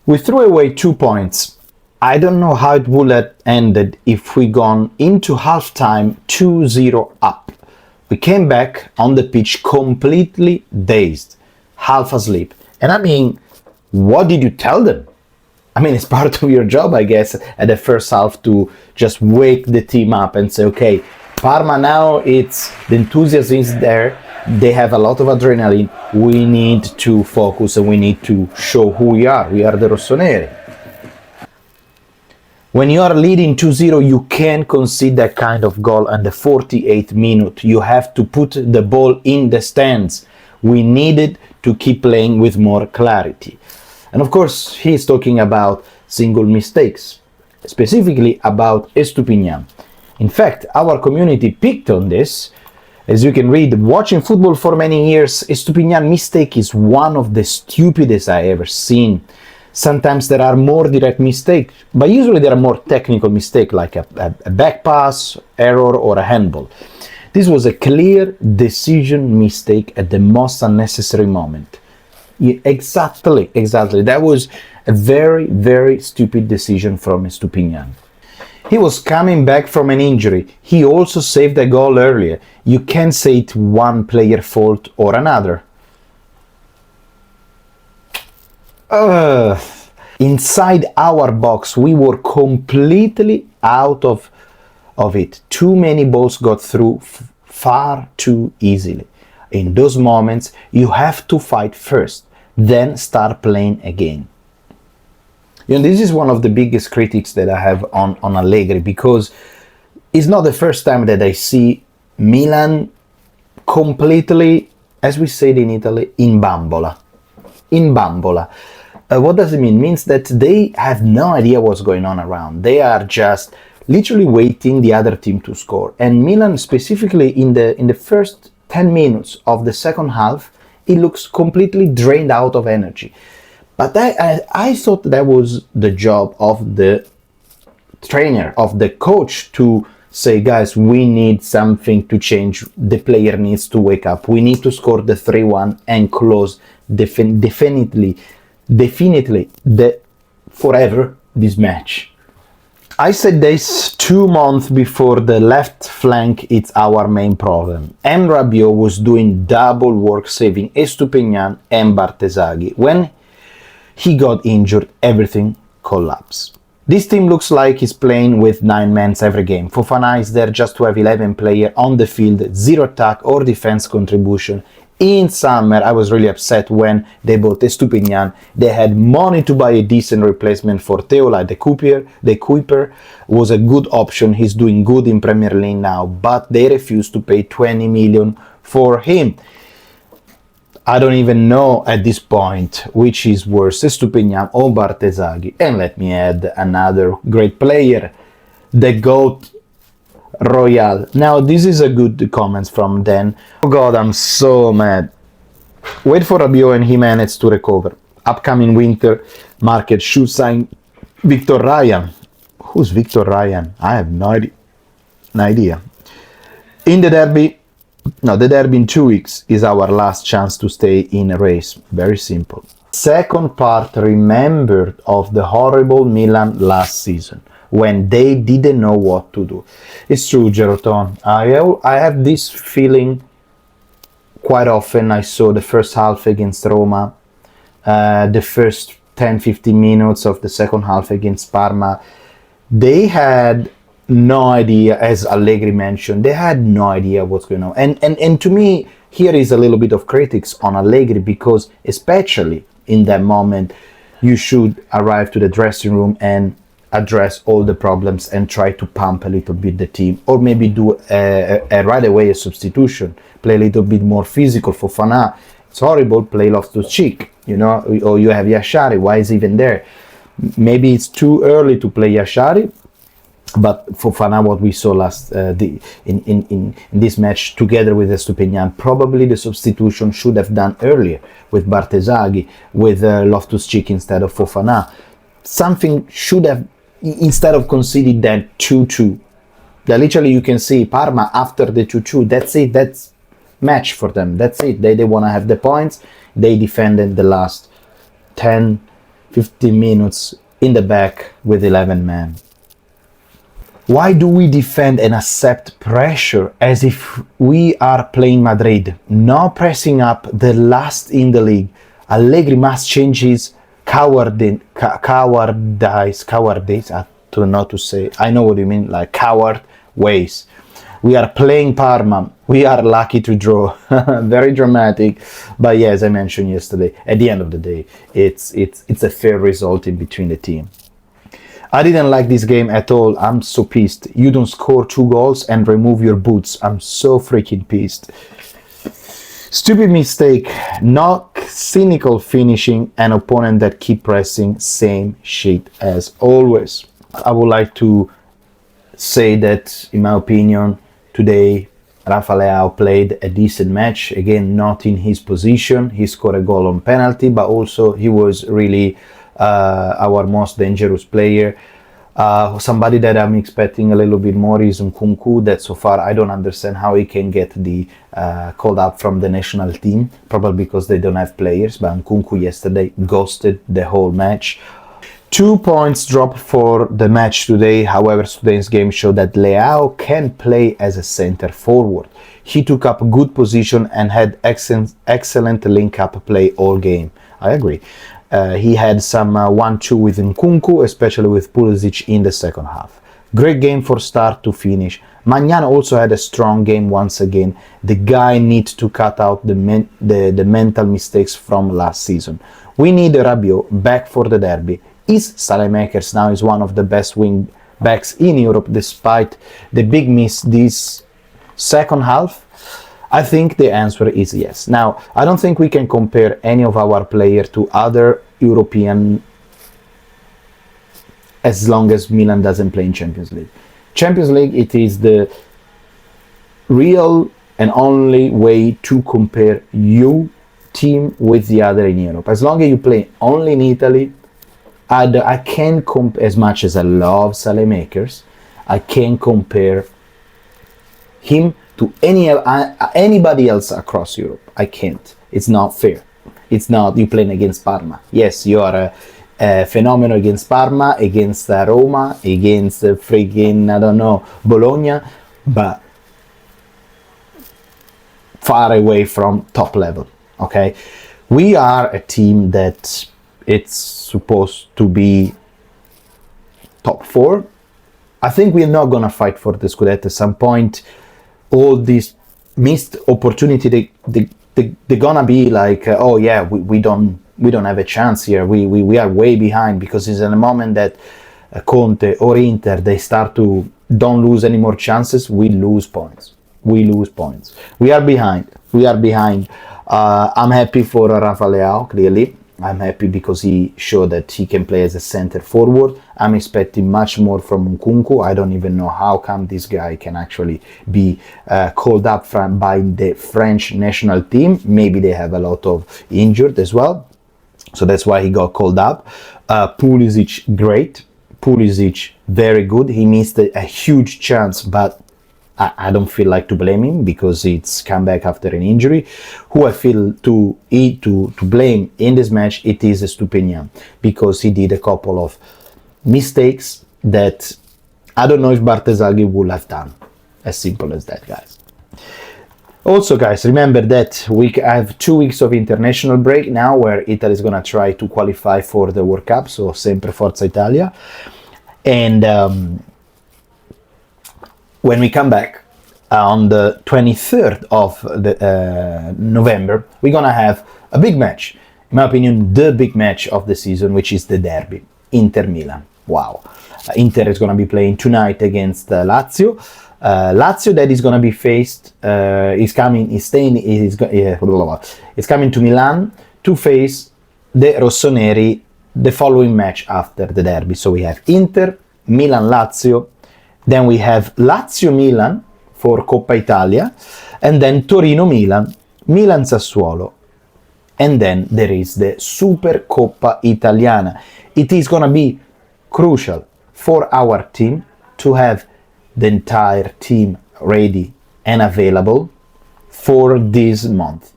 We threw away 2 points. I don't know how it would have ended if we gone into halftime 2-0 up. We came back on the pitch completely dazed, half asleep. And I mean, what did you tell them? I mean, it's part of your job, I guess, at the first half to just wake the team up and say, okay, Parma now, it's the enthusiasm is there. They have a lot of adrenaline. We need to focus and we need to show who we are. We are the Rossoneri. When you are leading 2-0, you can't concede that kind of goal in the 48th minute. You have to put the ball in the stands. We needed to keep playing with more clarity. And of course, he's talking about single mistakes, specifically about Estupiñán. In fact, our community picked on this. As you can read, watching football for many years, Estupiñán mistake is one of the stupidest I ever seen. Sometimes there are more direct mistakes, but usually there are more technical mistakes like a back pass, error, or a handball. This was a clear decision mistake at the most unnecessary moment. Yeah, exactly. That was a very, very stupid decision from Estupiñán. He was coming back from an injury. He also saved a goal earlier. You can't say it's one player fault or another. Inside our box, we were completely out of it. Too many balls got through far too easily. In those moments, you have to fight first, then start playing again. You know, this is one of the biggest critics that I have on Allegri, because it's not the first time that I see Milan completely, as we said in Italy, in bambola. In bambola. What does it mean? It means that they have no idea what's going on around. They are just literally waiting the other team to score. And Milan, specifically in the first 10 minutes of the second half, it looks completely drained out of energy. But I thought that was the job of the trainer, of the coach, to say, guys, we need something to change. The player needs to wake up. We need to score the 3-1 and close definitely forever this match. I said this 2 months before the left flank is our main problem. And Rabiot was doing double work saving Estupiñán and Bartesaghi. When he got injured, everything collapsed. This team looks like he's playing with 9 men every game. Fofana is there just to have 11 players on the field, 0 attack or defense contribution. In summer, I was really upset when they bought Estupiñán. They had money to buy a decent replacement for Teola. The Kuiper was a good option. He's doing good in Premier League now, but they refused to pay 20 million for him. I don't even know at this point which is worse, Estupiñán or Bartesaghi. And let me add another great player, the GOAT, E.Royal. Now, this is a good comment from Dan. Oh God, I'm so mad. Wait for Rabiot and Jimenez to recover. Upcoming winter market should sign Victor Ryan. Who's Victor Ryan? I have no idea. In the derby in 2 weeks is our last chance to stay in a race. Very simple. Second part, remembered of the horrible Milan last season, when they didn't know what to do. It's true, Geroton. I have this feeling quite often. I saw the first half against Roma, the first 10-15 minutes of the second half against Parma. They had no idea, as Allegri mentioned, they had no idea what's going on. And to me, here is a little bit of critics on Allegri, because especially in that moment, you should arrive to the dressing room and address all the problems and try to pump a little bit the team, or maybe do right away a substitution, play a little bit more physical. Fofana, it's horrible, play Loftus-Cheek, or you have Yashari, why is he even there? Maybe it's too early to play Yashari, but Fofana, what we saw last in this match together with Estupiñán, probably the substitution should have done earlier with Bartesaghi, with Loftus-Cheek instead of Fofana. Something should have, instead of conceding that 2-2. That literally you can see Parma after the 2-2, that's it, that's match for them, that's it. They want to have the points. They defended the last 10, 15 minutes in the back with 11 men. Why do we defend and accept pressure as if we are playing Madrid? Not pressing up, the last in the league. Allegri must change his cowardice, I don't know to say, I know what you mean, like coward ways. We are playing Parma, we are lucky to draw. Very dramatic, but yeah, as I mentioned yesterday, at the end of the day, it's a fair result in between the team. I didn't like this game at all. I'm so pissed. You don't score 2 goals and remove your boots. I'm so freaking pissed. Stupid mistake, not cynical finishing, an opponent that keep pressing, same shit as always. I would like to say that, in my opinion, today Rafael Leão played a decent match. Again, not in his position. He scored a goal on penalty, but also he was really our most dangerous player. Somebody that I'm expecting a little bit more is Nkunku, that so far I don't understand how he can get the called up from the national team, probably because they don't have players, but Nkunku yesterday ghosted the whole match. 2 points drop for the match today. However, today's game showed that Leao can play as a center forward. He took up a good position and had excellent link-up play all game. I agree. He had some 1-2 with Nkunku, especially with Pulisic in the second half. Great game from start to finish. Maignan also had a strong game once again. The guy needs to cut out the mental mistakes from last season. We need Rabiot back for the derby. Is Saelemaekers now is one of the best wing backs in Europe despite the big miss this second half? I think the answer is yes. Now, I don't think we can compare any of our players to other European as long as Milan doesn't play in Champions League. Champions League, it is the real and only way to compare your team with the other in Europe. As long as you play only in Italy, I can't compare, as much as I love Saelemaekers, I can't compare him to anybody else across Europe. I can't. It's not fair. It's not you playing against Parma. Yes, you are a phenomenon against Parma, against Roma, against freaking, I don't know, Bologna, but far away from top level, okay? We are a team that it's supposed to be top 4. I think we're not gonna fight for the Scudetto at some point. All these missed opportunity, they're gonna be like, oh yeah, we don't have a chance here. We are way behind, because it's in a moment that Conte or Inter, they start to don't lose any more chances. We lose points. We are behind. I'm happy for Rafael Leão, clearly. I'm happy because he showed that he can play as a center forward. I'm expecting much more from Nkunku. I don't even know how come this guy can actually be called up by the French national team. Maybe they have a lot of injured as well, so that's why he got called up. Pulisic, great. Pulisic, very good. He missed a huge chance, but I don't feel like to blame him because it's come back after an injury. Who I feel to blame in this match, it is Estupiñán, because he did a couple of mistakes that I don't know if Bartesaghi would have done. As simple as that, guys. Also, guys, remember that I have 2 weeks of international break now, where Italy is gonna try to qualify for the World Cup. So sempre Forza Italia, and when we come back on the 23rd of November, we're gonna have a big match. In my opinion, the big match of the season, which is the derby, Inter Milan. Wow. Inter is gonna be playing tonight against Lazio. Lazio that is gonna be faced, is coming to Milan to face the Rossoneri the following match after the derby. So we have Inter, Milan, Lazio. Then we have Lazio-Milan for Coppa Italia, and then Torino-Milan, Milan-Sassuolo, and then there is the Super Coppa Italiana. It is going to be crucial for our team to have the entire team ready and available for this month.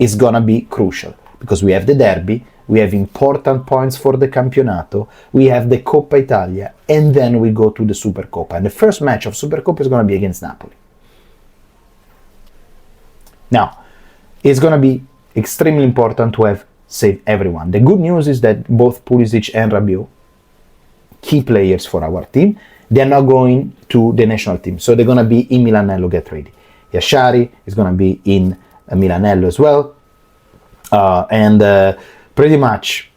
It's going to be crucial, because we have the derby, we have important points for the Campionato, we have the Coppa Italia, and then we go to the Supercoppa. And the first match of Supercoppa is going to be against Napoli. Now, it's going to be extremely important to have saved everyone. The good news is that both Pulisic and Rabiot, key players for our team, they're not going to the national team. So they're going to be in Milanello, get ready. Yashari is going to be in Milanello as well. And pretty much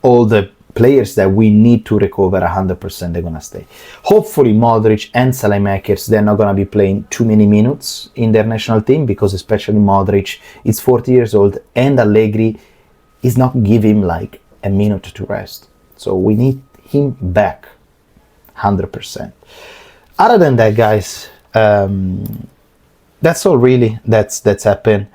all the players that we need to recover 100%, they're going to stay. Hopefully Modric and Saelemaekers, they're not going to be playing too many minutes in their national team, because especially Modric is 40 years old and Allegri is not giving him like a minute to rest. So we need him back 100%. Other than that, guys, that's all really that's happened.